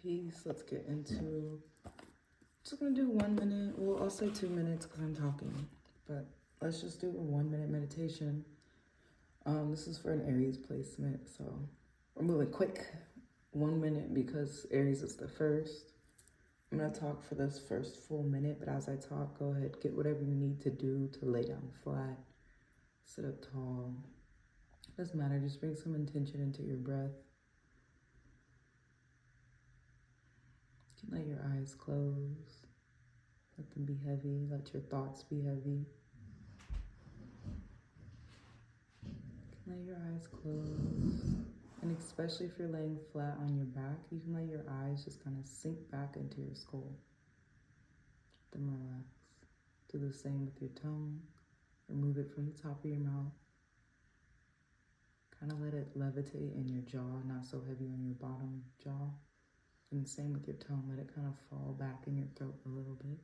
Peace. Let's get into, just gonna do 1 minute. Well, I'll say 2 minutes because I'm talking, but let's just do a 1 minute meditation. This is for an Aries placement, so we're moving quick. 1 minute because Aries is the first. I'm gonna talk for this first full minute, but as I talk, go ahead, get whatever you need to do to lay down flat, sit up tall. Doesn't matter, just bring some intention into your breath. You can let your eyes close. Let them be heavy. Let your thoughts be heavy. You can let your eyes close. And especially if you're laying flat on your back, you can let your eyes just kind of sink back into your skull. Let them relax. Do the same with your tongue. Remove it from the top of your mouth. Kind of let it levitate in your jaw, not so heavy on your bottom jaw. And same with your tongue, let it kind of fall back in your throat a little bit.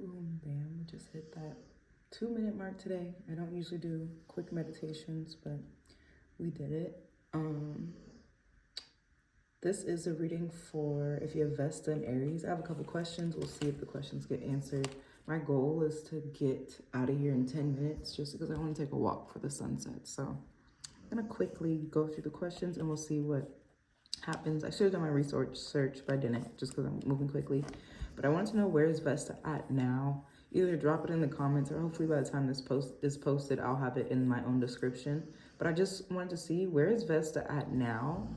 Boom, bam, we just hit that 2 minute mark today. I don't usually do quick meditations, but we did it. This is a reading for if you have Vesta and Aries. I have a couple questions. We'll see if the questions get answered. My goal is to get out of here in 10 minutes just because I want to take a walk for the sunset. So I'm going to quickly go through the questions and we'll see what happens. I should have done my research, but I didn't just because I'm moving quickly. But I wanted to know, where is Vesta at now? Either drop it in the comments or hopefully by the time this post is posted, I'll have it in my own description. But I just wanted to see, where is Vesta at now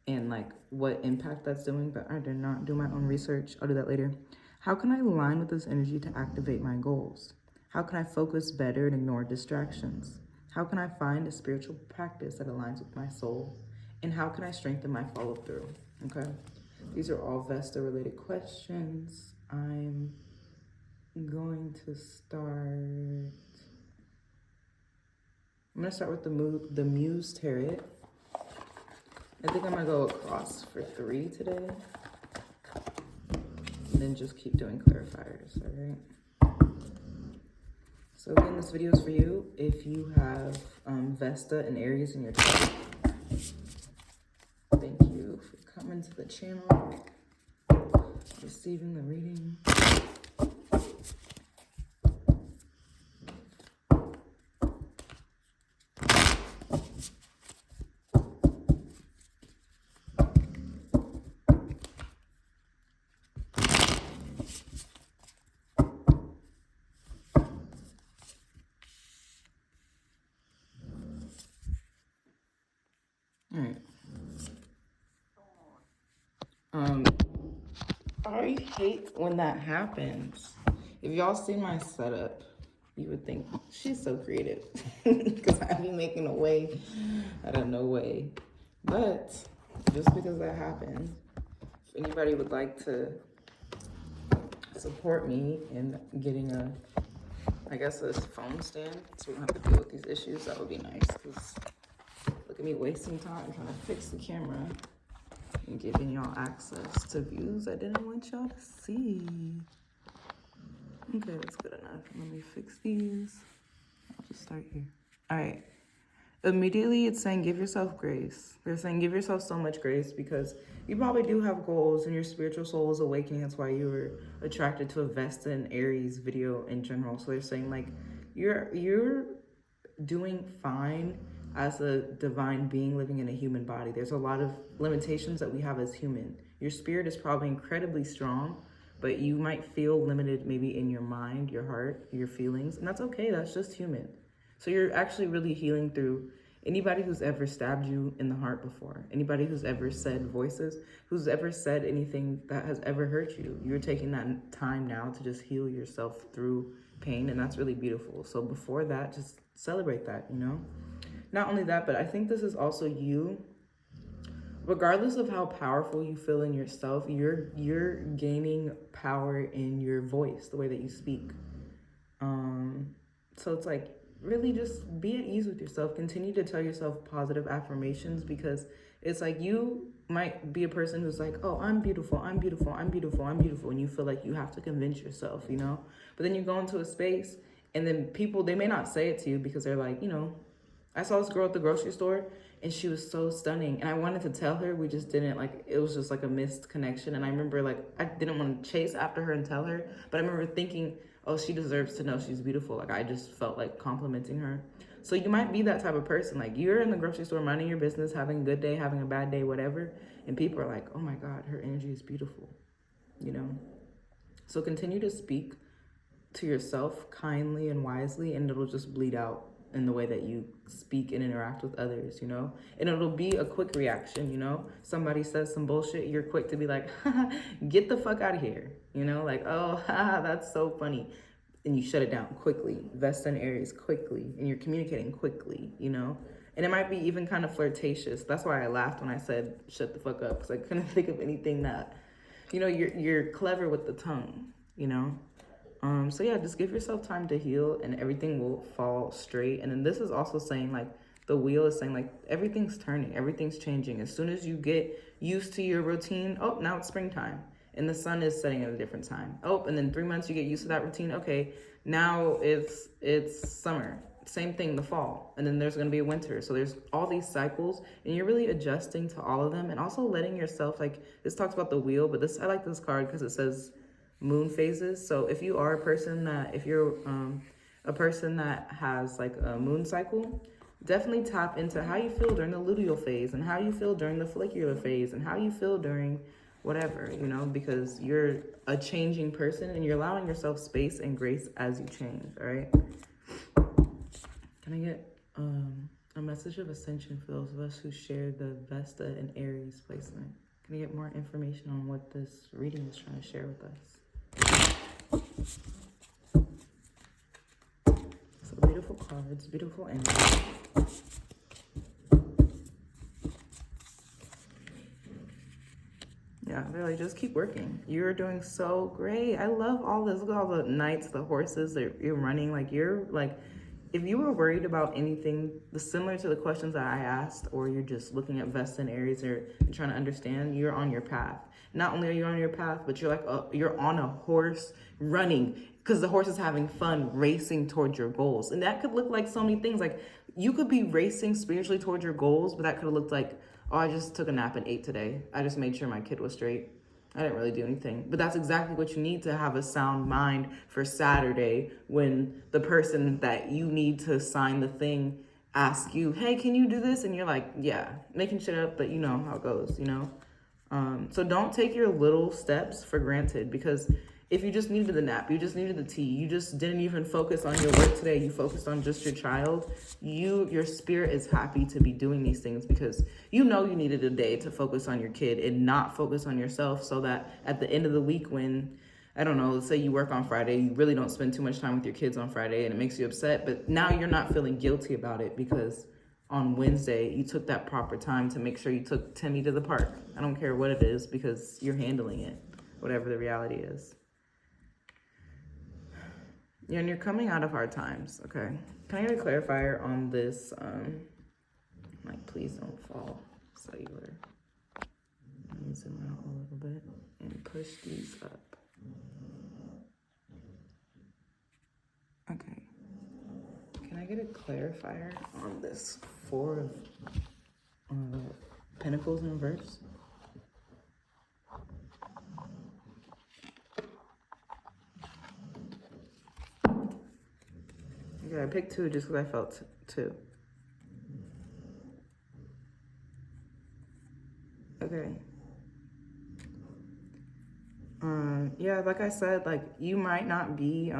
and like what impact that's doing. But I did not do my own research. I'll do that later. How can I align with this energy to activate my goals? How can I focus better and ignore distractions? How can I find a spiritual practice that aligns with my soul? And how can I strengthen my follow through? Okay. These are all Vesta related questions. I'm going to start. I'm going to start with the Muse Tarot. I think I'm going to go across for 3 today. And then just keep doing clarifiers, all right? So again, this video is for you if you have Vesta and Aries in your chart. Thank you for coming to the channel, receiving the reading. All right. I hate when that happens. If y'all see my setup, you would think she's so creative because I be making a way out of no way. But just because that happened, if anybody would like to support me in getting I guess a phone stand so we don't have to deal with these issues, that would be nice. Because look at me wasting time trying to fix the camera and giving y'all access to views I didn't want y'all to see. Okay, that's good enough. Let me fix these. I'll just start here. All right. Immediately, it's saying give yourself grace. They're saying give yourself so much grace because you probably do have goals and your spiritual soul is awakening. That's why you were attracted to a Vesta and Aries video in general. So they're saying like you're doing fine as a divine being living in a human body. There's a lot of limitations that we have as human. Your spirit is probably incredibly strong, but you might feel limited maybe in your mind, your heart, your feelings, and that's okay. That's just human. So you're actually really healing through anybody who's ever stabbed you in the heart before, anybody who's ever said voices, who's ever said anything that has ever hurt you. You're taking that time now to just heal yourself through pain, and that's really beautiful. So before that, just celebrate that, you know? Not only that, but I think this is also you. Regardless of how powerful you feel in yourself, you're gaining power in your voice, the way that you speak. So it's like, really just be at ease with yourself. Continue to tell yourself positive affirmations, because it's like you might be a person who's like, oh, I'm beautiful, I'm beautiful, I'm beautiful, I'm beautiful. And you feel like you have to convince yourself, you know? But then you go into a space and then people, they may not say it to you because they're like, you know, I saw this girl at the grocery store and she was so stunning. And I wanted to tell her, we just didn't, like, it was just like a missed connection. And I remember, like, I didn't want to chase after her and tell her, but I remember thinking, oh, she deserves to know she's beautiful. Like, I just felt like complimenting her. So you might be that type of person. Like, you're in the grocery store minding your business, having a good day, having a bad day, whatever. And people are like, oh my God, her energy is beautiful, you know? So continue to speak to yourself kindly and wisely, and it'll just bleed out in the way that you speak and interact with others, you know? And it'll be a quick reaction, you know? Somebody says some bullshit, you're quick to be like, get the fuck out of here, you know? Like, oh, that's so funny. And you shut it down quickly. Vesta and Aries, quickly. And you're communicating quickly, you know? And it might be even kind of flirtatious. That's why I laughed when I said, shut the fuck up, because I couldn't think of anything that, you know, you're clever with the tongue, you know? So yeah, just give yourself time to heal and everything will fall straight. And then this is also saying, like, the wheel is saying, like, everything's turning, everything's changing. As soon as you get used to your routine, oh, now it's springtime and the sun is setting at a different time. Oh, and then 3 months you get used to that routine. Okay, now it's summer. Same thing, the fall. And then there's going to be a winter. So there's all these cycles and you're really adjusting to all of them, and also letting yourself, like, this talks about the wheel, but this, I like this card because it says moon phases. So if you are a person that, if you're a person that has like a moon cycle, definitely tap into how you feel during the luteal phase and how you feel during the follicular phase and how you feel during whatever, you know, because you're a changing person and you're allowing yourself space and grace as you change. All right. Can I get a message of ascension for those of us who share the Vesta and Aries placement? Can I get more information on what this reading is trying to share with us? So beautiful cards, beautiful energy. Yeah, they're like, just keep working. You're doing so great. I love all this. Look at all the knights, the horses that you're running. Like, you're like, if you were worried about anything similar to the questions that I asked, or you're just looking at Vesta and Aries or trying to understand, you're on your path. Not only are you on your path, but you're like, you're on a horse running, because the horse is having fun racing towards your goals. And that could look like so many things. Like, you could be racing spiritually towards your goals, but that could have looked like, oh, I just took a nap and ate today. I just made sure my kid was straight. I didn't really do anything. But that's exactly what you need to have a sound mind for Saturday, when the person that you need to sign the thing asks you, hey, can you do this? And you're like, yeah, making shit up, but you know how it goes, you know? So don't take your little steps for granted, because if you just needed the nap, you just needed the tea, you just didn't even focus on your work today, you focused on just your child, your spirit is happy to be doing these things, because you know you needed a day to focus on your kid and not focus on yourself, so that at the end of the week, when, I don't know, let's say you work on Friday, you really don't spend too much time with your kids on Friday and it makes you upset, but now you're not feeling guilty about it because on Wednesday you took that proper time to make sure you took Timmy to the park. I don't care what it is, because you're handling it, whatever the reality is. Yeah, and you're coming out of hard times, okay? Can I get a clarifier on this? Like, please don't fall. Cellular. Let me zoom out a little bit and push these up. Okay. Can I get a clarifier on this Four of Pentacles in reverse? Okay, I picked two just because I felt two. Okay. Yeah, like I said, like you might not be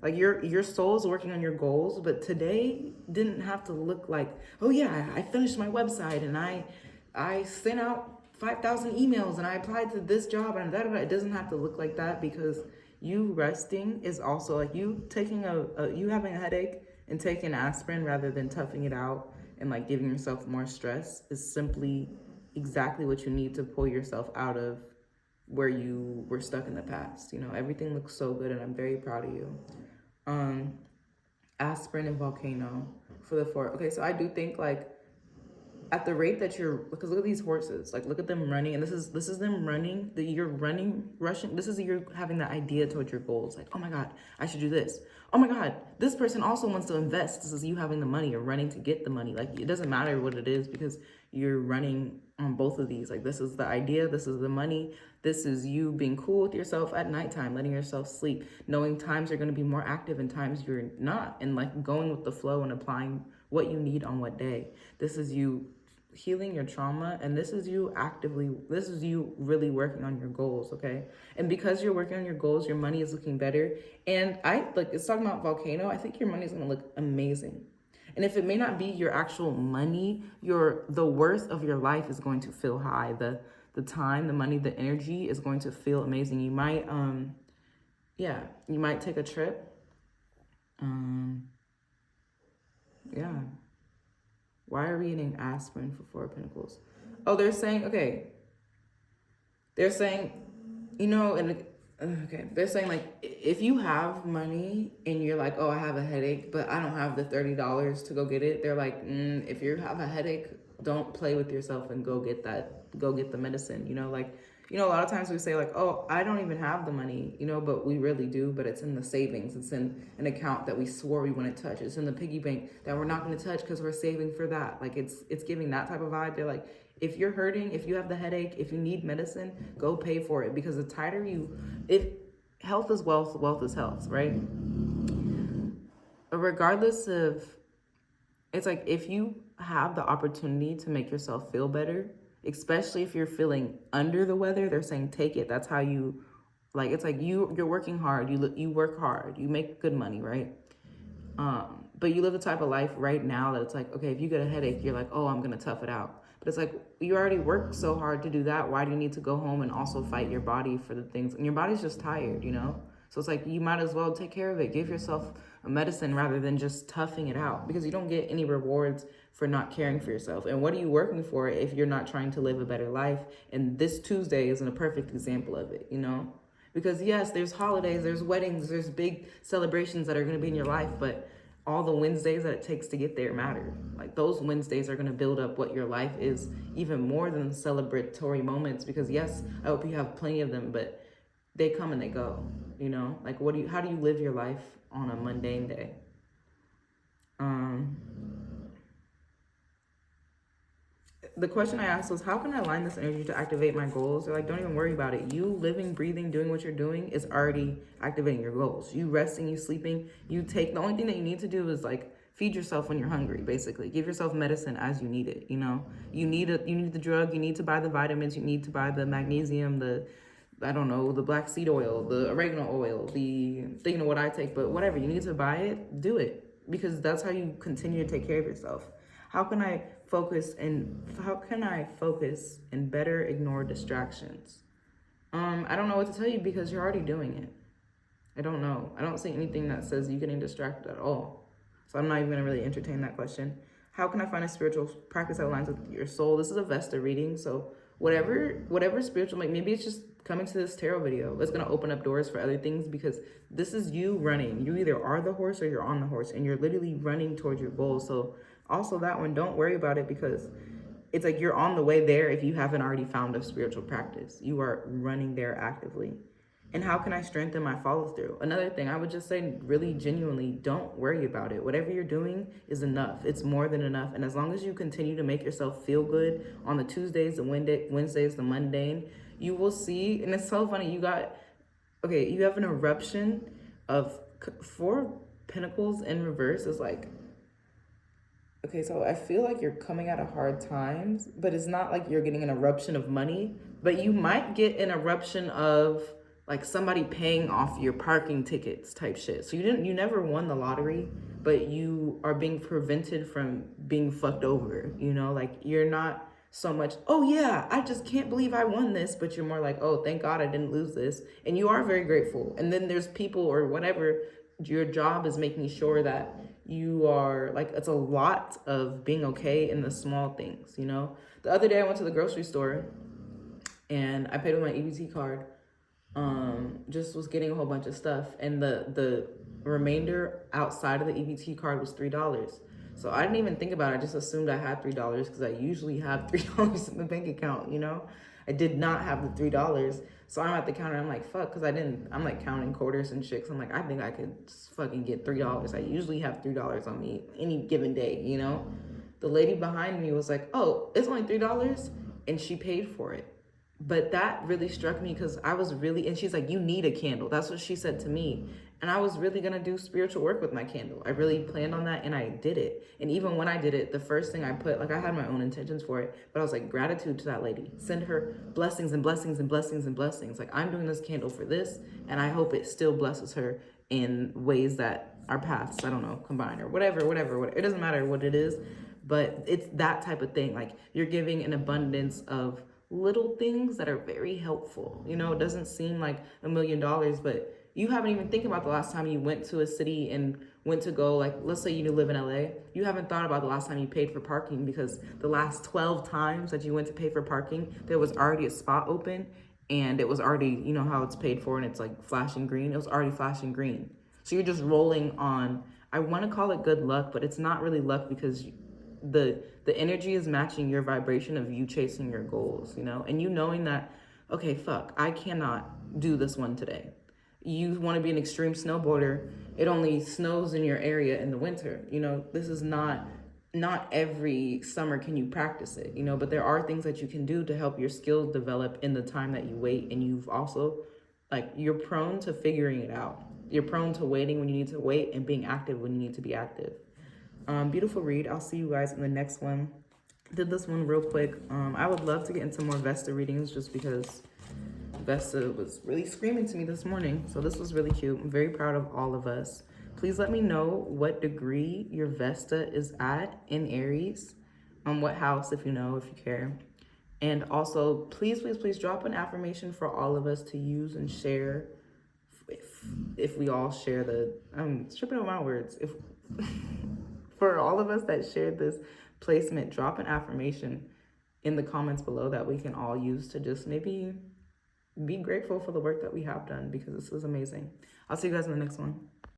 like your soul's working on your goals, but today didn't have to look like, oh yeah, I finished my website and I sent out 5,000 emails and I applied to this job and that. It doesn't have to look like that, because you resting is also like you taking you having a headache and taking aspirin rather than toughing it out and like giving yourself more stress is simply exactly what you need to pull yourself out of where you were stuck in the past. You know, everything looks so good and I'm very proud of you. Aspirin and volcano for the 4. Okay, so I do think like at the rate that you're, because look at these horses, like look at them running, and this is them running, that you're running, rushing, this is you're having the idea towards your goals, like, oh my god, I should do this, oh my god, this person also wants to invest, this is you having the money, you're running to get the money, like it doesn't matter what it is, because you're running on both of these, like this is the idea, this is the money, this is you being cool with yourself at nighttime, letting yourself sleep, knowing times are going to be more active and times you're not, and like going with the flow and applying what you need on what day. This is you healing your trauma, and this is you really working on your goals. Okay, and because you're working on your goals, your money is looking better, and it's talking about volcano, I think your money is going to look amazing. And if it may not be your actual money, the worth of your life is going to feel high. The time, the money, the energy is going to feel amazing. You might you might take a trip. Yeah. Why are we eating aspirin for 4 of Pentacles? Oh, they're saying, okay. They're saying, you know, and okay, they're saying like, if you have money and you're like, oh, I have a headache, but I don't have the $30 to go get it. They're like, if you have a headache, don't play with yourself and go get the medicine. You know, like, you know, a lot of times we say like, oh, I don't even have the money, you know, but we really do. But it's in the savings. It's in an account that we swore we wouldn't touch. It's in the piggy bank that we're not going to touch because we're saving for that. Like it's giving that type of vibe. They're like, if you're hurting, if you have the headache, if you need medicine, go pay for it. Because the tighter if health is wealth, wealth is health, right? Regardless of, it's like if you have the opportunity to make yourself feel better, especially if you're feeling under the weather, they're saying take it. That's how you, like, it's like you're working hard. You work hard. You make good money, right? But you live a type of life right now that it's like, okay, if you get a headache, you're like, oh, I'm gonna tough it out. But it's like, you already worked so hard to do that. Why do you need to go home and also fight your body for the things? And your body's just tired, you know? So it's like, you might as well take care of it. Give yourself a medicine rather than just toughing it out, because you don't get any rewards for not caring for yourself. And what are you working for if you're not trying to live a better life? And this Tuesday isn't a perfect example of it, you know? Because yes, there's holidays, there's weddings, there's big celebrations that are going to be in your life, but all the Wednesdays that it takes to get there matter. Like those Wednesdays are going to build up what your life is even more than celebratory moments, because yes, I hope you have plenty of them, but they come and they go, you know? Like how do you live your life on a mundane day? The question I asked was, how can I align this energy to activate my goals? They're like, don't even worry about it. You living, breathing, doing what you're doing is already activating your goals. You resting, you sleeping, the only thing that you need to do is like feed yourself when you're hungry, basically. Give yourself medicine as you need it, you know? You need the drug, you need to buy the vitamins, you need to buy the magnesium, the black seed oil, the oregano oil, thinking of what I take, but whatever, you need to buy it, do it. Because that's how you continue to take care of yourself. How can I focus and better ignore distractions? I don't know what to tell you, because you're already doing it. I don't know. I don't see anything that says you getting distracted at all. So I'm not even gonna really entertain that question. How can I find a spiritual practice that aligns with your soul? This is a Vesta reading, so whatever spiritual, like maybe it's just coming to this tarot video. It's gonna open up doors for other things, because this is you running. You either are the horse or you're on the horse, and you're literally running towards your goals. So also that one, don't worry about it, because it's like you're on the way there if you haven't already found a spiritual practice. You are running there actively. And how can I strengthen my follow through? Another thing, I would just say, really genuinely, don't worry about it. Whatever you're doing is enough. It's more than enough. And as long as you continue to make yourself feel good on the Tuesdays, the Wednesdays, the mundane, you will see. And it's so funny. You have an eruption of 4 Pentacles in reverse is like, okay, so I feel like you're coming out of hard times, but it's not like you're getting an eruption of money, but you might get an eruption of like somebody paying off your parking tickets type shit. So you never won the lottery, but you are being prevented from being fucked over, you know? Like you're not so much, oh yeah, I just can't believe I won this, but you're more like, oh, thank God I didn't lose this. And you are very grateful. And then there's people or whatever, your job is making sure that you are like, it's a lot of being okay in the small things, you know? The other day I went to the grocery store and I paid with my EBT card. Just was getting a whole bunch of stuff, and the remainder outside of the EBT card was $3. So I didn't even think about it. I just assumed I had $3 because I usually have $3 in the bank account. You know, I did not have the $3. So I'm at the counter. I'm like, fuck, because I didn't. I'm like counting quarters and shit. 'Cause I'm like, I think I could just fucking get $3. I usually have $3 on me any given day. You know, the lady behind me was like, oh, it's only $3, and she paid for it. But that really struck me because I was really, and she's like, you need a candle. That's what she said to me. And I was really going to do spiritual work with my candle. I really planned on that and I did it. And even when I did it, the first thing I put, like I had my own intentions for it, but I was like, gratitude to that lady. Send her blessings and blessings and blessings and blessings. Like I'm doing this candle for this and I hope it still blesses her in ways that our paths, I don't know, combine or whatever. It doesn't matter what it is, but it's that type of thing. Like you're giving an abundance of little things that are very helpful. You know, it doesn't seem like $1 million, but you haven't even think about the last time you went to a city and went to go, like, let's say you live in LA. You haven't thought about the last time you paid for parking because the last 12 times that you went to pay for parking, there was already a spot open and it was already, you know how it's paid for and it's like flashing green. It was already flashing green. So you're just rolling on, I want to call it good luck, but it's not really luck because the energy is matching your vibration of you chasing your goals, you know, and you knowing that, okay, fuck, I cannot do this one today. You want to be an extreme snowboarder. It only snows in your area in the winter. You know, this is not every summer can you practice it, you know, but there are things that you can do to help your skills develop in the time that you wait. And you've also, like, you're prone to figuring it out. You're prone to waiting when you need to wait and being active when you need to be active. Beautiful read. I'll see you guys in the next one. Did this one real quick. I would love to get into more Vesta readings just because Vesta was really screaming to me this morning. So this was really cute. I'm very proud of all of us. Please let me know what degree your Vesta is at in Aries. What house, if you know, if you care. And also, please, please, please drop an affirmation for all of us to use and share. If we all share I'm tripping on my words. If for all of us that shared this placement, drop an affirmation in the comments below that we can all use to just maybe be grateful for the work that we have done because this is amazing. I'll see you guys in the next one.